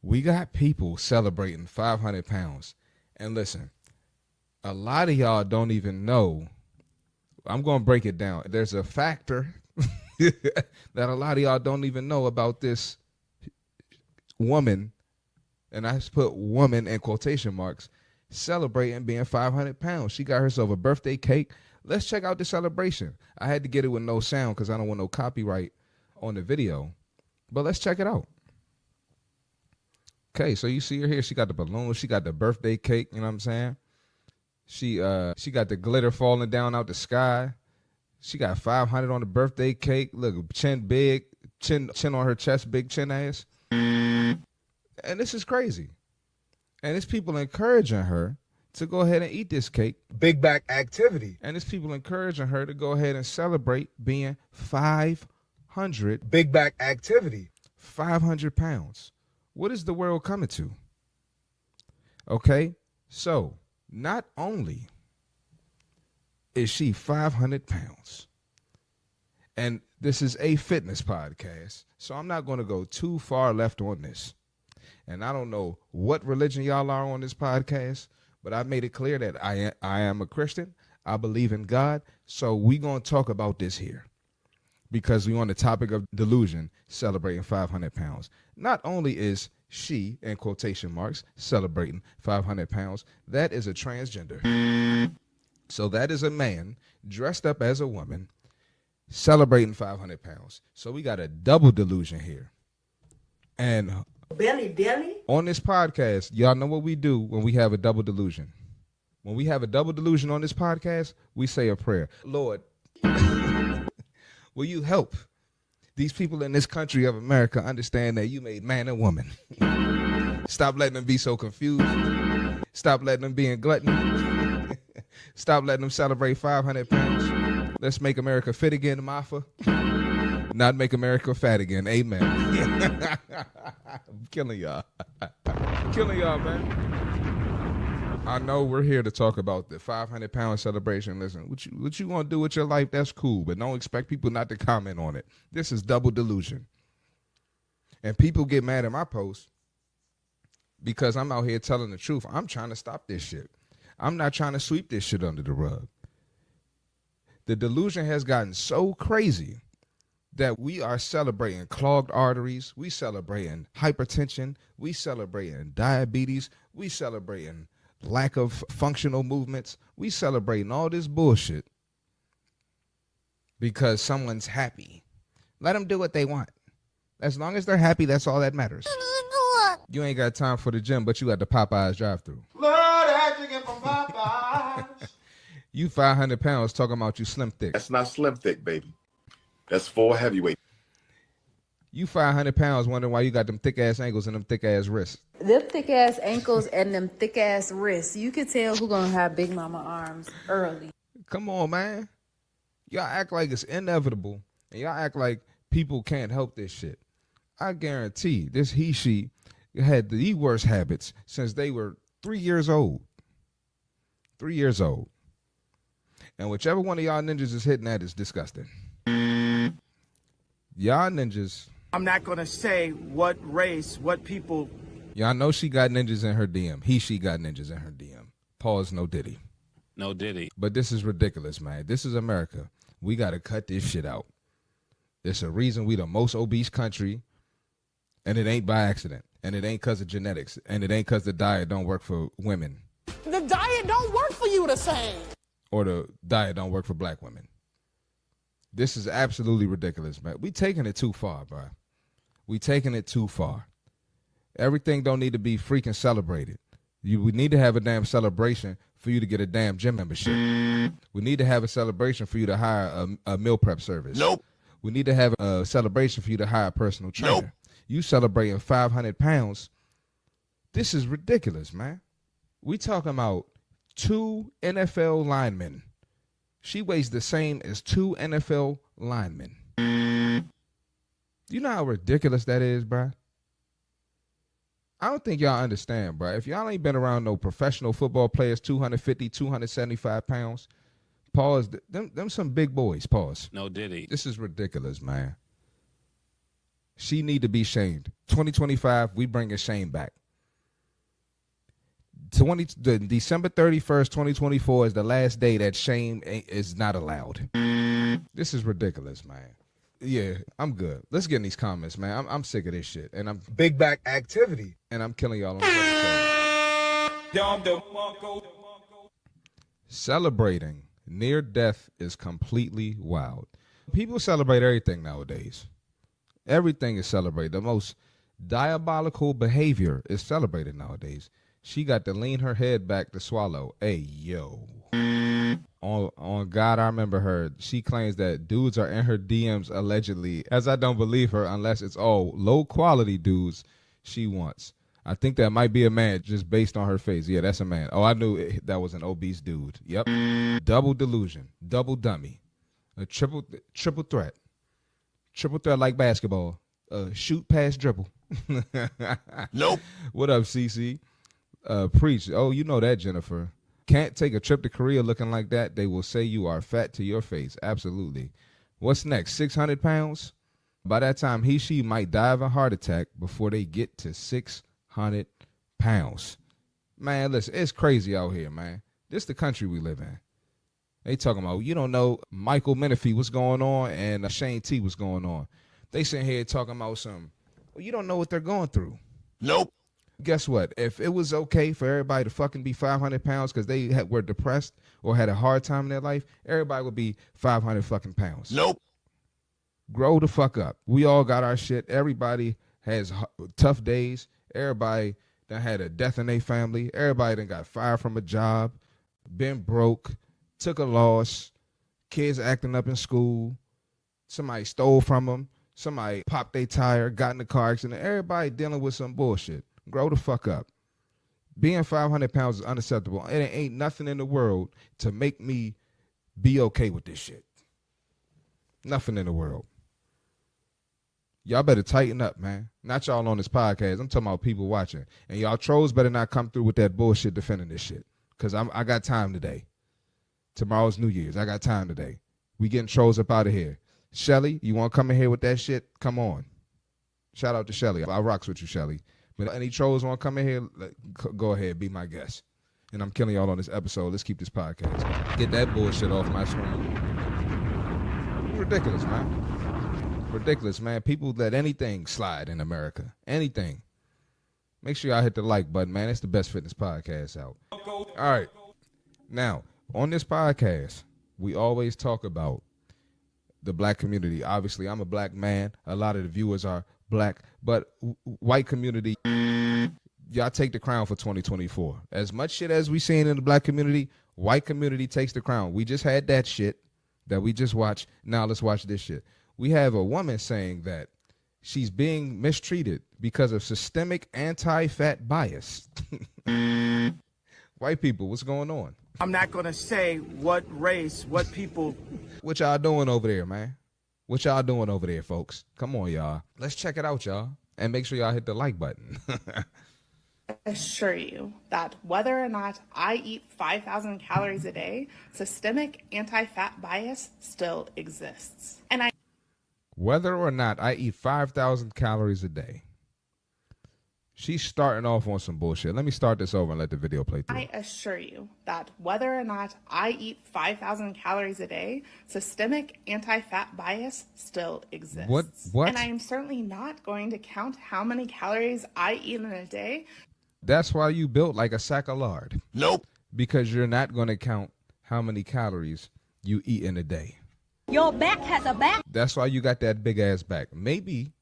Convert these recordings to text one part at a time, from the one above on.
We got people celebrating 500 pounds. And listen, a lot of y'all don't even know. I'm going to break it down. There's a factor that a lot of y'all don't even know about this woman, and I just put woman in quotation marks, celebrating being 500 pounds. She got herself a birthday cake. Let's check out the celebration. I had to get it with no sound because I don't want no copyright on the video. But let's check it out. Okay, so you see her here. She got the balloons. She got the birthday cake. You know what I'm saying? She got the glitter falling down out the sky. She got 500 on the birthday cake. Look, chin big, chin on her chest, big chin ass. And this is crazy. And it's people encouraging her to go ahead and eat this cake. Big back activity. And it's people encouraging her to go ahead and celebrate being 500. Big back activity. 500 pounds. What is the world coming to? Okay, so not only is she 500 pounds, and this is a fitness podcast, so I'm not going to go too far left on this. And I don't know what religion y'all are on this podcast, but I made it clear that I am a Christian. I believe in God. So we're going to talk about this here because we're on the topic of delusion, celebrating 500 pounds. Not only is she, in quotation marks, celebrating 500 pounds, that is a transgender. So that is a man dressed up as a woman celebrating 500 pounds. So we got a double delusion here. And Belly. on this podcast, y'all know what we do when we have a double delusion. When we have a double delusion on this podcast, we say a prayer. Lord, will you help these people in this country of America understand that you made man and woman? Stop letting them be so confused. Stop letting them be in gluttony. Stop letting them celebrate 500 pounds. Let's make America fit again, Martha. Not make America fat again. Amen. I'm killing y'all. Killing y'all, man. I know we're here to talk about the 500-pound celebration. Listen, what you want to do with your life, that's cool, but don't expect people not to comment on it. This is double delusion. And people get mad at my posts because I'm out here telling the truth. I'm trying to stop this shit. I'm not trying to sweep this shit under the rug. The delusion has gotten so crazy that we are celebrating clogged arteries, we celebrating hypertension, we celebrating diabetes, we celebrating lack of functional movements, we celebrating all this bullshit because someone's happy. Let them do what they want. As long as they're happy, that's all that matters. You ain't got time for the gym, but you at the Popeyes drive-thru. Lord, I chicken from Popeyes. You 500 pounds talking about you slim thick. That's not slim thick, baby. That's 4 heavyweight. You 500 pounds wondering why you got them thick-ass ankles and them thick-ass wrists. Them thick ass ankles and them thick ass wrists. You can tell who gonna have big mama arms early. Come on, man. Y'all act like it's inevitable, and y'all act like people can't help this shit. I guarantee this she had the worst habits since they were 3 years old. 3 years old. And whichever one of y'all ninjas is hitting that is disgusting. Y'all ninjas. I'm not going to say what race, what people. Y'all know she got ninjas in her DM. She got ninjas in her DM. Pause, no diddy. No diddy. But this is ridiculous, man. This is America. We got to cut this shit out. There's a reason we the most obese country, and it ain't by accident. And it ain't because of genetics. And it ain't because the diet don't work for women. The diet don't work for you the same. Or the diet don't work for black women. This is absolutely ridiculous, man. We taking it too far, bro. We taking it too far. Everything don't need to be freaking celebrated. We need to have a damn celebration for you to get a damn gym membership. We need to have a celebration for you to hire a meal prep service. Nope. We need to have a celebration for you to hire a personal trainer. Nope. You celebrating 500 pounds. This is ridiculous, man. We talking about 2 NFL linemen. She weighs the same as 2 NFL linemen. You know how ridiculous that is, bro? I don't think y'all understand, bro. If y'all ain't been around no professional football players, 250, 275 pounds, pause. Them some big boys, pause. No diddy. This is ridiculous, man. She need to be shamed. 2025, we bringing shame back. December 31st, 2024 is the last day that shame is not allowed. This is ridiculous, man. Yeah, I'm good. Let's get in these comments, man. I'm sick of this shit. And I'm Big back activity. and I'm killing y'all on this episode. Celebrating near death is completely wild. People celebrate everything nowadays. Everything is celebrated. The most diabolical behavior is celebrated nowadays. She got to lean her head back to swallow. Hey, yo. On God, I remember her. She claims that dudes are in her DMs allegedly, as I don't believe her unless it's all low-quality dudes she wants. I think that might be a man just based on her face. Yeah, that's a man. Oh, I knew that was an obese dude. Yep. Double delusion. Double dummy. A triple threat. Triple threat like basketball. Shoot, pass, dribble. Nope. What up, CC? Preach. Oh, you know that, Jennifer. Can't take a trip to Korea looking like that. They will say you are fat to your face. Absolutely. What's next? 600 pounds? By that time, she might die of a heart attack before they get to 600 pounds. Man, listen, it's crazy out here, man. This the country we live in. They talking about, you don't know Michael Menifee, what's going on, and Shane T, what's going on. They sitting here talking about well, you don't know what they're going through. Nope. Guess what? If it was okay for everybody to fucking be 500 pounds because they were depressed or had a hard time in their life, everybody would be 500 fucking pounds. Nope. Grow the fuck up. We all got our shit. Everybody has tough days. Everybody done had a death in their family. Everybody done got fired from a job, been broke, took a loss, kids acting up in school, somebody stole from them, somebody popped their tire, got in a car accident. Everybody dealing with some bullshit. Grow the fuck up. Being 500 pounds is unacceptable. And it ain't nothing in the world to make me be okay with this shit. Nothing in the world. Y'all better tighten up, man. Not y'all on this podcast. I'm talking about people watching. And y'all trolls better not come through with that bullshit defending this shit. Because I got time today. Tomorrow's New Year's. I got time today. We getting trolls up out of here. Shelly, you want to come in here with that shit? Come on. Shout out to Shelly. I rocks with you, Shelly. But any trolls want to come in here, go ahead, be my guest. And I'm killing y'all on this episode. Let's keep this podcast going. Get that bullshit off my screen. Ridiculous, man. Ridiculous, man. People let anything slide in America. Anything. Make sure y'all hit the like button, man. It's the best fitness podcast out. All right. Now, on this podcast, we always talk about the black community. Obviously, I'm a black man. A lot of the viewers are black, but white community, y'all take the crown for 2024. As much shit as we seen in the black community, white community takes the crown. We just had that shit that we just watched. Now let's watch this shit. We have a woman saying that she's being mistreated because of systemic anti-fat bias. White people, what's going on? I'm not going to say what race, what people. What y'all doing over there, man? What y'all doing over there, folks? Come on, y'all. Let's check it out, y'all. And make sure y'all hit the like button. I assure you that whether or not I eat 5,000 calories a day, systemic anti-fat bias still exists. And Whether or not I eat 5,000 calories a day. She's starting off on some bullshit. Let me start this over and let the video play through. I assure you that whether or not I eat 5,000 calories a day, systemic anti-fat bias still exists. What? And I am certainly not going to count how many calories I eat in a day. That's why you built like a sack of lard. Nope. Because you're not going to count how many calories you eat in a day. Your back has a back. That's why you got that big ass back. Maybe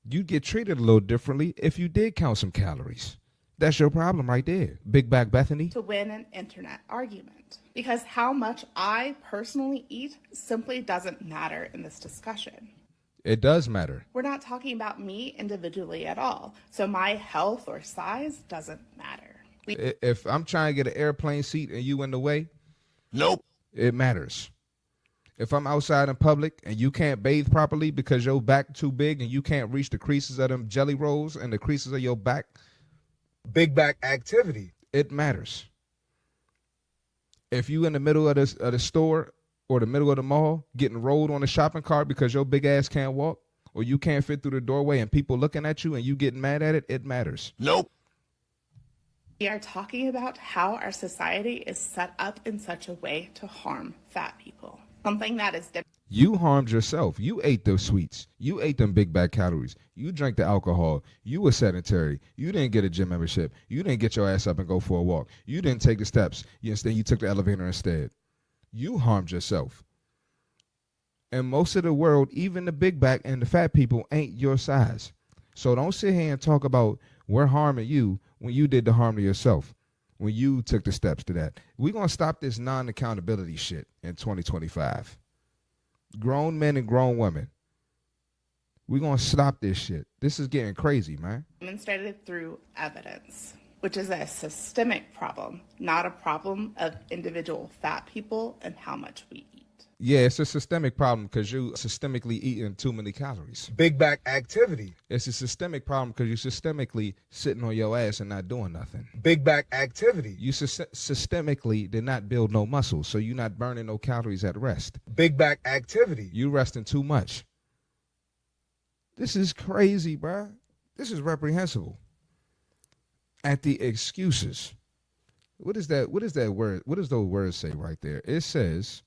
you'd get treated a little differently if you did count some calories. That's your problem right there. Big back Bethany. To win an internet argument. Because how much I personally eat simply doesn't matter in this discussion. It does matter. We're not talking about me individually at all. So my health or size doesn't matter. If I'm trying to get an airplane seat and you in the way, Nope. it matters. If I'm outside in public and you can't bathe properly because your back too big and you can't reach the creases of them jelly rolls and the creases of your back, Big back activity. it matters. If you in the middle of the store or the middle of the mall getting rolled on a shopping cart because your big ass can't walk, or you can't fit through the doorway and people looking at you and you getting mad at it, it matters. Nope. We are talking about how our society is set up in such a way to harm fat people. Something that is You harmed yourself. You ate those sweets. You ate them big bag calories. You drank the alcohol. You were sedentary. You didn't get a gym membership. You didn't get your ass up and go for a walk. You didn't take the steps. Instead, you took the elevator instead. You harmed yourself. And most of the world, even the big back and the fat people, ain't your size. So don't sit here and talk about we're harming you when you did the harm to yourself, when you took the steps to that. We're going to stop this non-accountability shit in 2025. Grown men and grown women. We're going to stop this shit. This is getting crazy, man. demonstrated through evidence, which is a systemic problem, not a problem of individual fat people and how much we eat. Yeah, it's a systemic problem because you systemically eating too many calories. Big back activity. It's a systemic problem because you systemically sitting on your ass and not doing nothing. Big back activity. You systemically did not build no muscle, so you're not burning no calories at rest. Big back activity. You resting too much. This is crazy, bruh. This is reprehensible. At the excuses. What is that word? What does those words say right there? It says,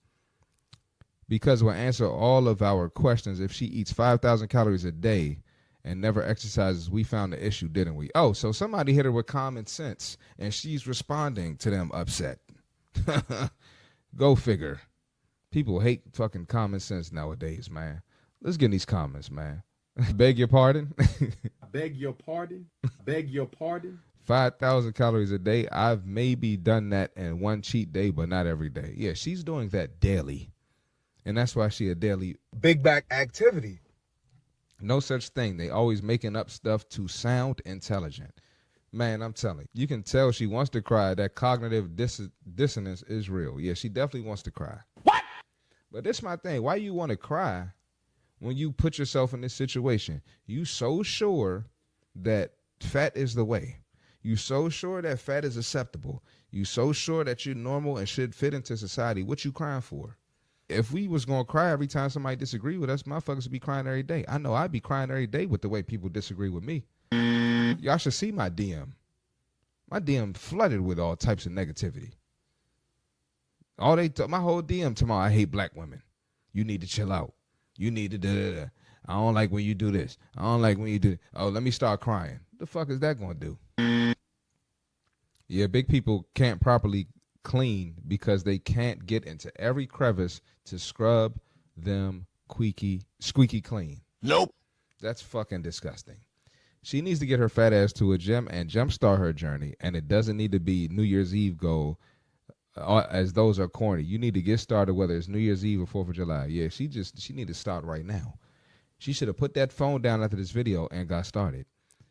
because we'll answer all of our questions. If she eats 5,000 calories a day and never exercises, we found the issue, didn't we? Oh, so somebody hit her with common sense, and she's responding to them upset. Go figure. People hate fucking common sense nowadays, man. Let's get in these comments, man. Beg your pardon? Beg your pardon? Beg your pardon? 5,000 calories a day. I've maybe done that in one cheat day, but not every day. Yeah, she's doing that daily. And that's why she a daily. Big back activity. No such thing. They always making up stuff to sound intelligent. Man, I'm telling you, you can tell she wants to cry. That cognitive dissonance is real. Yeah, she definitely wants to cry. What? But this is my thing. Why you want to cry when you put yourself in this situation? You so sure that fat is the way. You so sure that fat is acceptable. You so sure that you're normal and should fit into society. What you crying for? If we was going to cry every time somebody disagree with us, motherfuckers would be crying every day. I know I'd be crying every day with the way people disagree with me. Y'all should see my DM. My DM flooded with all types of negativity. My whole DM tomorrow, I hate black women. You need to chill out. You need to da-da-da. I don't like when you do this. I don't like when you do. Oh, let me start crying. The fuck is that going to do? Yeah, big people can't properly clean because they can't get into every crevice to scrub them squeaky clean. Nope. That's fucking disgusting. She needs to get her fat ass to a gym and jumpstart her journey, and it doesn't need to be New Year's Eve goal, as those are corny. You need to get started, whether it's New Year's Eve or 4th of July. Yeah, she need to start right now. She should have put that phone down after this video and got started.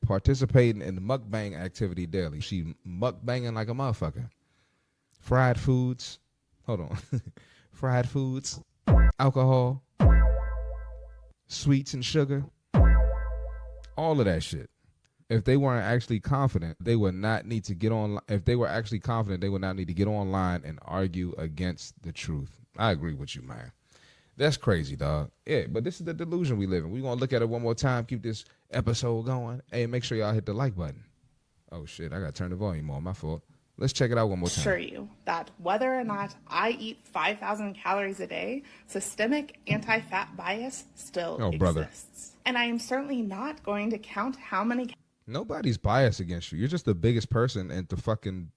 Participating in the mukbang activity daily. She mukbanging like a motherfucker. Fried foods. Hold on. Fried foods. Alcohol. Sweets and sugar. All of that shit. If they weren't actually confident, they would not need to get on. If they were actually confident, they would not need to get online and argue against the truth. I agree with you, man. That's crazy, dog. Yeah, but this is the delusion we live in. We're going to look at it one more time, keep this episode going. Hey, make sure y'all hit the like button. Oh, shit, I got to turn the volume on. My fault. Let's check it out one more time. Assure you that whether or not I eat 5,000 calories a day, systemic anti-fat bias still exists. And I am certainly not going to count how many. Nobody's biased against you. You're just the biggest person at the fucking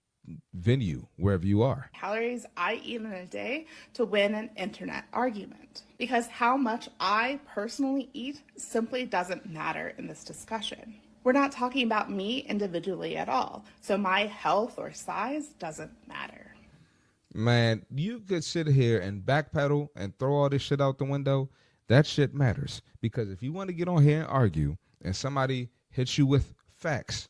venue, wherever you are. Calories I eat in a day to win an internet argument. Because how much I personally eat simply doesn't matter in this discussion. We're not talking about me individually at all, so my health or size doesn't matter. Man, you could sit here and backpedal and throw all this shit out the window. That shit matters. Because if you want to get on here and argue and somebody hits you with facts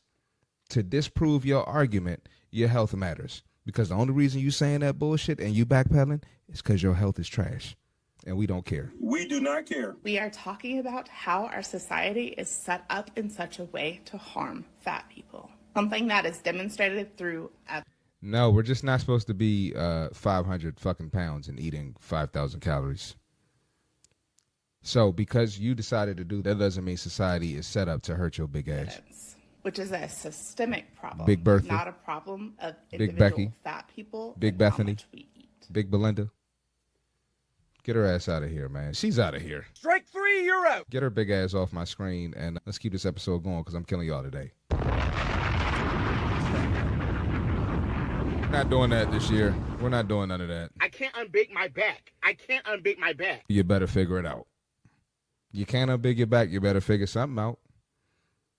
to disprove your argument, your health matters. Because the only reason you saying that bullshit and you backpedaling is because your health is trash. And we don't care. We do not care. We are talking about how our society is set up in such a way to harm fat people. Something that is demonstrated through. No, we're just not supposed to be 500 fucking pounds and eating 5,000 calories. So because you decided to do that doesn't mean society is set up to hurt your big ass. Which is a systemic problem. Big Bertha. Not a problem of Big individual Becky. fat people. Big and how Bethany. much we eat. Big Belinda. Get her ass out of here, man. She's out of here. Strike 3, you're out. Get her big ass off my screen, and let's keep this episode going because I'm killing y'all today. Not doing that this year. We're not doing none of that. I can't unbake my back. I can't unbake my back. You better figure it out. You can't unbig your back. You better figure something out.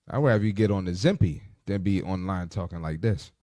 I'd rather you get on the Zimpy than be online talking like this.